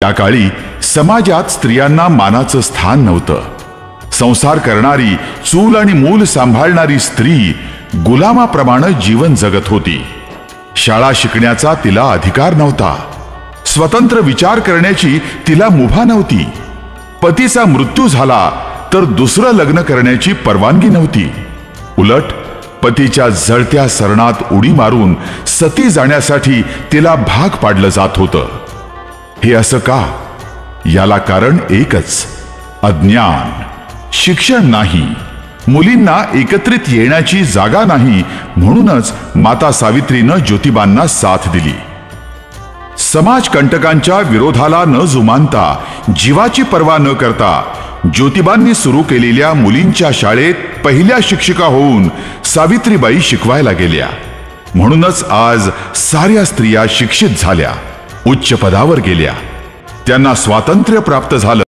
त्या काळी समाजात स्त्रियांना मानाचं स्थान नव्हतं. संसार करणारी, चूल आणि मूल सांभाळणारी स्त्री गुलामाप्रमाणे जीवन जगत होती. शाळा शिकण्याचा तिला अधिकार नव्हता. स्वतंत्र विचार करण्याची तिला मुभा नव्हती. पतीचा मृत्यू झाला तर दुसरं लग्न करण्याची परवानगी नव्हती. उलट पतीच्या जळत्या सरणात उडी मारून सती जाण्यासाठी तिला भाग पाडलं जात होतं. हे असं का? याला कारण एकच, अज्ञान. शिक्षण नाही, मुलींना एकत्रित येण्याची जागा नाही, म्हणूनच माता सावित्रीनं ज्योतिबांना साथ दिली. समाजकंटकांच्या विरोधाला न जुमानता, जीवाची पर्वा न करता ज्योतिबांनी सुरू केलेल्या मुलींच्या शाळेत पहिल्या शिक्षिका होऊन सावित्रीबाई शिकवायला गेल्या. म्हणूनच आज साऱ्या स्त्रिया शिक्षित झाल्या, उच्च पदावर गेल्या, त्यांना स्वातंत्र्य प्राप्त झालं.